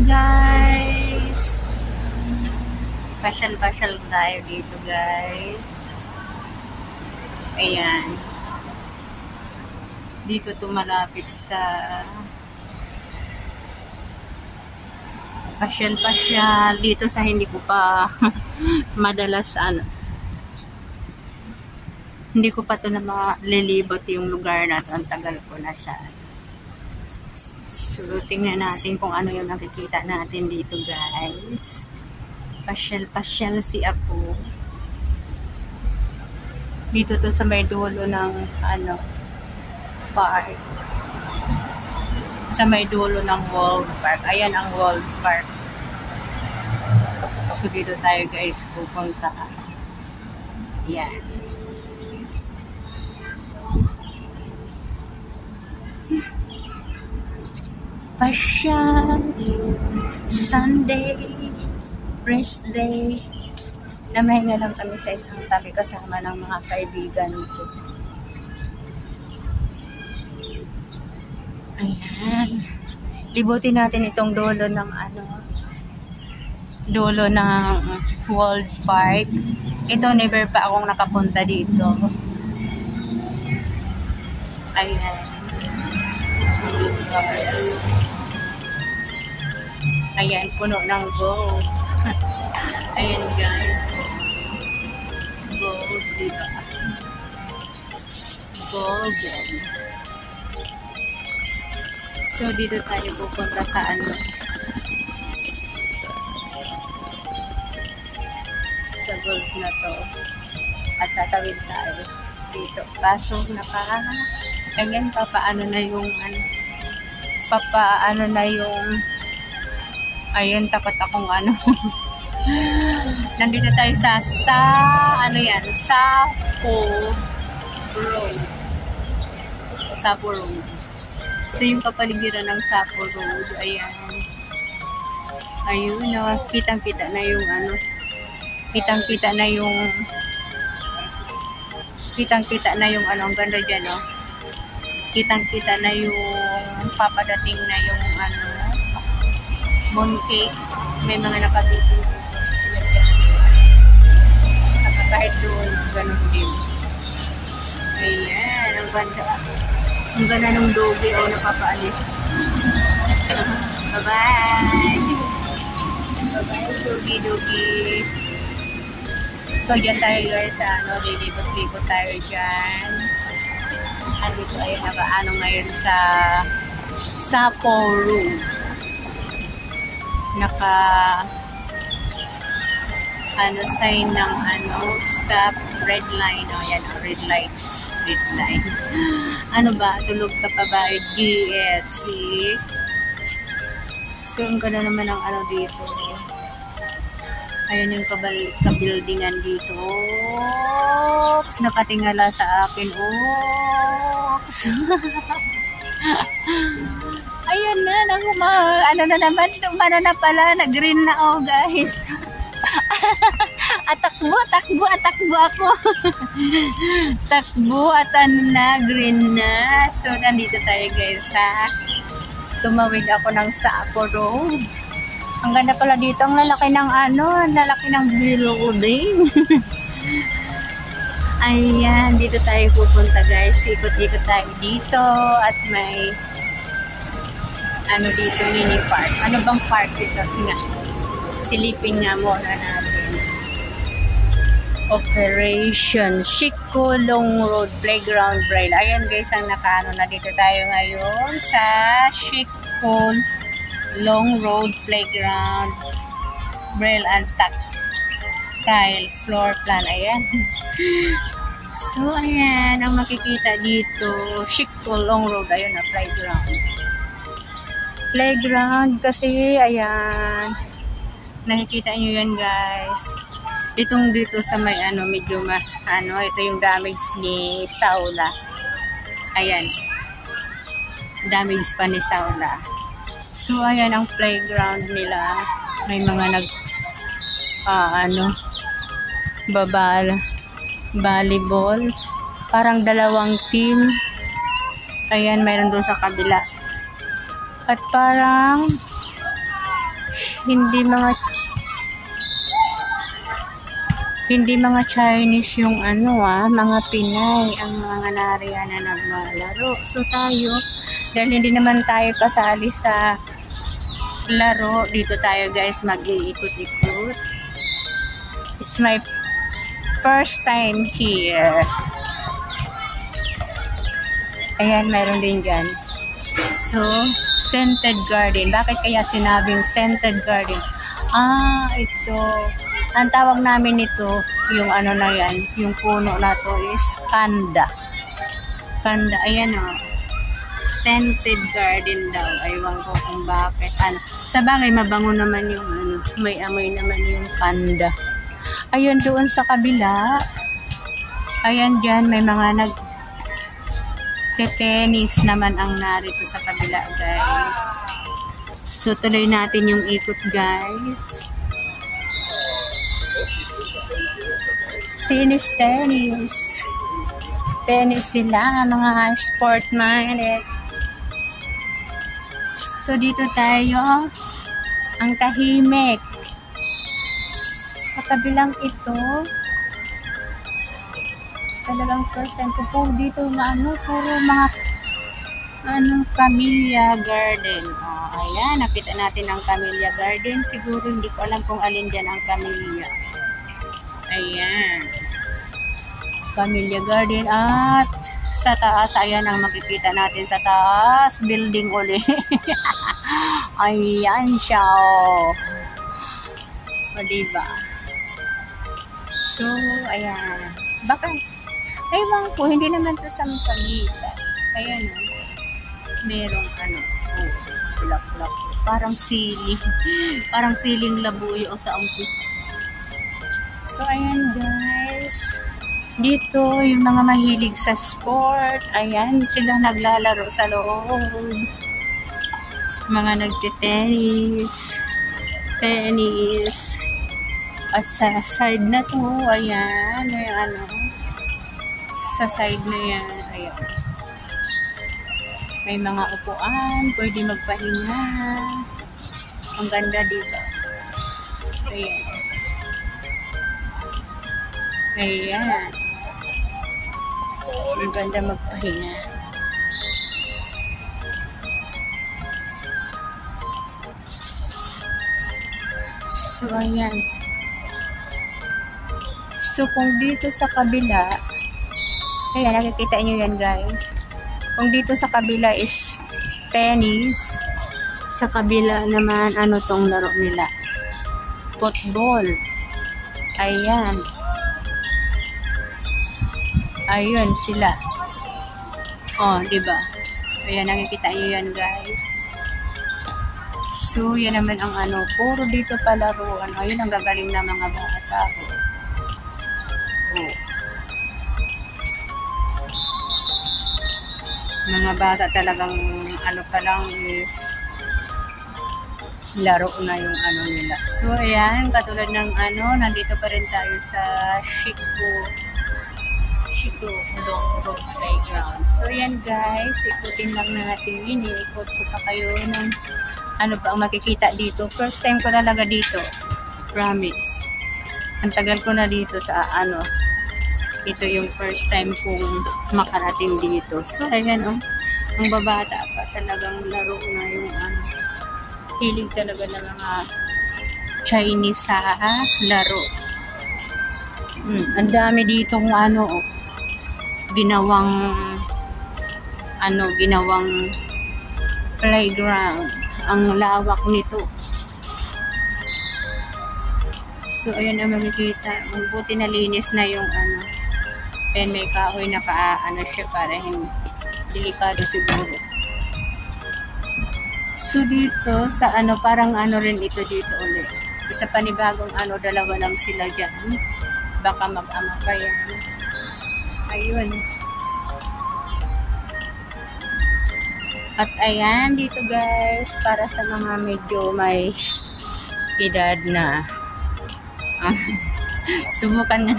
guys. Pasyal-pasyal tayo dito guys. Ayan. Dito to malapit sa pasyal-pasyal. Dito sa hindi ko pa madalas hindi ko pa to na malilibot yung lugar na to. Ang tagal ko na siya. So, tingnan natin kung ano yung nakikita natin dito guys. Pasyal-pasyal si ako. Dito to sa may dulo ng park. Sa may dulo ng World Park. Ayan ang World Park. So, dito tayo guys pupunta. Ayan. Pasyal Sunday rest day. Namahinga lang kami sa isang tabi kasama ng mga kaibigan ko. Ayan. Libutin natin itong dulo ng dulo ng World Park. Ito, never pa akong nakapunta dito. Ayan. Ayan, puno ng gold. Ayan guys. Gold, diba? Golden. So, dito tayo pupunta sa sa gold na to. At tatawid tayo dito. Kaso, ayan, papaano na yung ayun, takot akong nandito tayo sa Sapo Road. Sapo Road. So, yung kapaligiran ng Sapo Road, ayan. Ayun, kitang-kita na yung kitang-kita na yung ang ganda dyan, no? Kitang-kita na yung papadating na yung mooncake. May mga nakatuto. Kahit doon, ganun din. Ayan, ang ganda. Ang ganda ng dobe o napapaalis. Bye-bye! Bye-bye, dogi-dogi. So, dyan tayo guys sa lilibot-libot tayo dyan. Dito ay ngayon sa Sapo Road. Sign ng stop, red line. Yan, red lights. Red line. Tulog ka pa ba? DLC. So, ang ganda naman ang dito. Ayun yung kabuildingan dito. Oops! Nakatingala sa akin. Oops! Ayun na. Na naman. Tumana na pala. Nag-green na guys. Takbo ako. Takbo at green na. So, nandito tayo guys tumawid ako ng Sapo Road. Ang ganda pala dito. Ang lalaki ng lalaki ng building. Ayan, dito tayo pupunta guys. Ikot-ikot tayo dito at may dito mini park. Ano bang park dito? Nga. Silipin nga muna natin. Operation Shikulong Road Playground Braille. Ayan guys, ang na dito tayo ngayon sa Shikulong Road Playground Braille and Tactile Floor Plan. Ayan. So, ayan, ang makikita dito, Shikulong Road, ayun na, playground kasi, ayan, nakikita nyo yan guys, dito sa may medyo ito yung damage ni Saula, ayan, damage pa ni Saula. So, ayan ang playground nila, may mga volleyball. Parang dalawang team. Ayan, mayroon doon sa kabila. At parang hindi mga Chinese yung mga Pinay ang mga nariyan na naglalaro. So tayo, dahil hindi naman tayo kasali sa laro, dito tayo guys mag-iikot-ikot. It's my first time here. Ayan, mayroon din dyan. So, scented garden. Bakit kaya sinabing scented garden? Ito. Ang tawag namin ito, yung na yan, yung puno na to is kanda. Kanda, ayan scented garden daw. Aywan ko kung bakit. Sa bagay, mabango naman yung may amoy naman yung kanda. Ayun, doon sa kabila. Ayan dyan, may mga nag-tennis naman ang narito sa kabila, guys. So, tuloy natin yung ikot, guys. Tennis sila, mga sport-minded. So, dito tayo, ang tahimik. Sa kabilang ito, talagang first time ko po dito, puro mga, Camellia Garden. Ayan, nakita natin ang Camellia Garden. Siguro, hindi ko alam kung alin dyan ang Camellia. Ayan. Camellia Garden. At sa taas, ayan ang makikita natin sa taas. Building ulit. Ayan siya. O, diba? So, ayan. Baka, ewan ko, hindi naman to sa pagitan. Ayan. Merong bulak-bulak. Parang siling. Parang siling labuyo sa umpisa. So, ayan guys. Dito, yung mga mahilig sa sport. Ayan, sila naglalaro sa loob. Mga nagtitennis. Tennis. At sa side na to, ayan. May sa side na yan, ayan. May mga upuan. Pwede magpahinga. Ang ganda dito. Ayan. Ayan. Ang ganda magpahinga. So, ayan. So, kung dito sa kabila, ayan, nakikita nyo yan guys. Kung dito sa kabila is tennis, sa kabila naman, tong laro nila? Football. Ayan. Ayun sila. Diba? Ayan, nakikita nyo yan, guys. So, yan naman ang puro dito palaruan. Ayun, ang gagaling na mga bata. Mga bata talagang, pa lang is laro na yung nila. So, ayan, katulad ng nandito pa rin tayo sa Shiko Long Road Playground. So, yan guys, ikutin lang natin yun. Ikot ko pa kayo ng pa ang makikita dito. First time ko talaga dito. Promise. Ang tagal ko na dito sa ito yung first time kong makarating dito. So, ayan ang babata pa talagang laro na yung hilig talaga ng mga Chinese sa laro. Ang dami ditong ginawang playground. Ang lawak nito. So, ayan ang makikita. Buti na linis na yung and may kahoy na siya para hindi delikado siguro. So, dito sa parang rin ito dito ulit. Isa panibagong dalawa lang sila dyan. Baka mag-ama pa yan. Ayun. At ayan, dito guys, para sa mga medyo may edad na. Subukan na.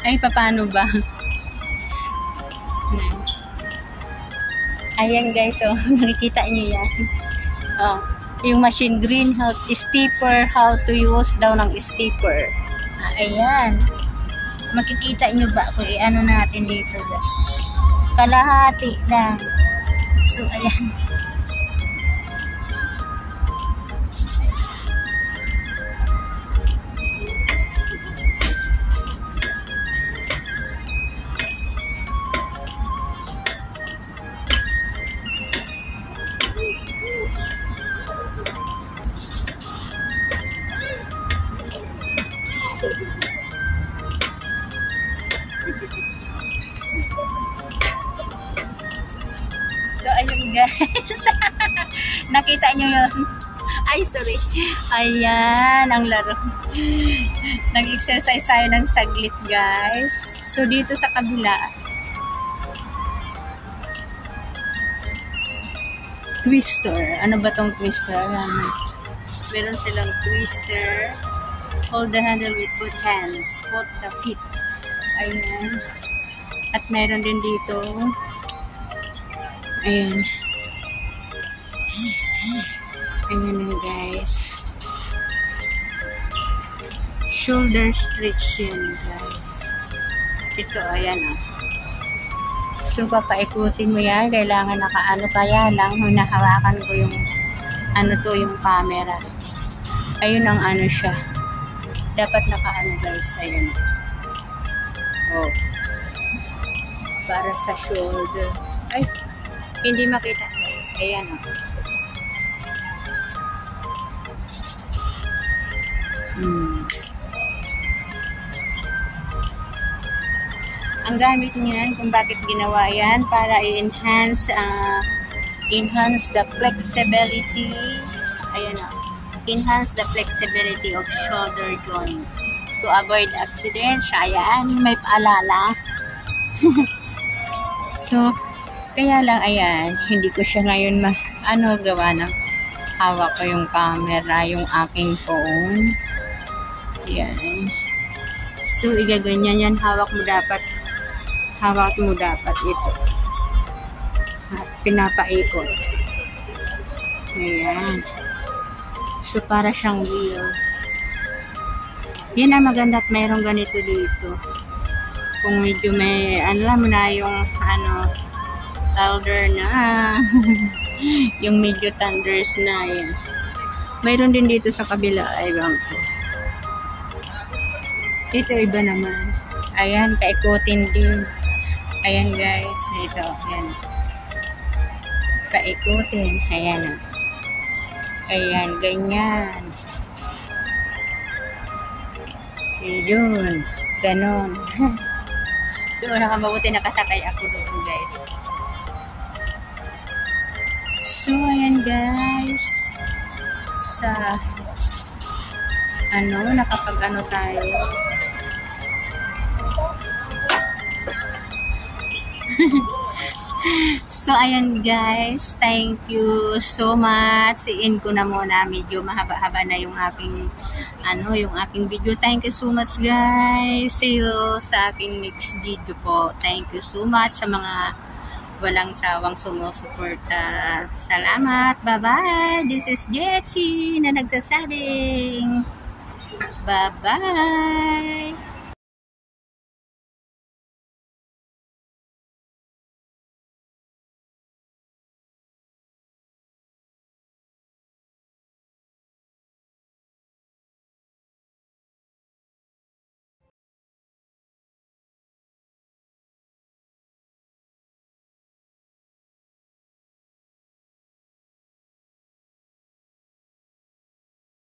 Ay, paano ba? Ayan guys, so nakikita nyo yan. Yung machine green, how stepper, how to use daw ng stepper. Ayan. Makikita nyo ba kung ano natin dito guys. Kalahati lang. So, ayan. So, ayun guys. Nakita nyo yun? Ay, sorry. Ayan, ang laro. Nag-exercise tayo ng saglit guys. So, dito sa kabila, twister. Ano ba tong twister? Meron silang twister. Hold the handle with both hands. Put the feet. Ayan. At meron din dito. Ayan. Ayan na guys. Shoulder stretch yan guys. Ito, ayan o. So, papaikutin mo yan. Kailangan nakaano kaya lang. Hinahawakan ko yung ano to, yung camera. Ayun ang ano siya. Dapat nakaano guys. Ayan. Oh. Para sa shoulder. Ay, hindi makita guys. Ayan o. Ang gamit niyan, kung bakit ginawa yan, para i-enhance enhance the flexibility. Ayan o. Enhance the flexibility of shoulder joint to avoid accident. Ayan, may paalala. So, kaya lang, ayan, hindi ko siya ngayon gawa ng hawak ko yung camera, yung aking phone. Ayan. So, igaganyan yan. Hawak mo dapat ito. At pinapaikot. Ayan. So, para siyang wheel. Yan ang maganda at mayroong ganito dito. Kung medyo may, alam mo na yung, elder na. Yung medyo thunders na, yan. Mayroon din dito sa kabila, ay bangko. Ito, iba naman. Ayan, paikutin din. Ayan guys, ito, ayan. Paikutin, ayan. Ayan, ganyan. Yun, ganon. Doon nakamabuti nakasakay ako doon guys. So, ayan guys. Sa, nakapag tayo. So, ayan guys. Thank you so much. I-end ko na muna. Medyo mahaba-haba na yung aking video. Thank you so much guys. See you sa aking next video po. Thank you so much sa mga walang sawang sumusuporta. Salamat. Bye-bye. This is Jetsi na nagsasabing bye-bye.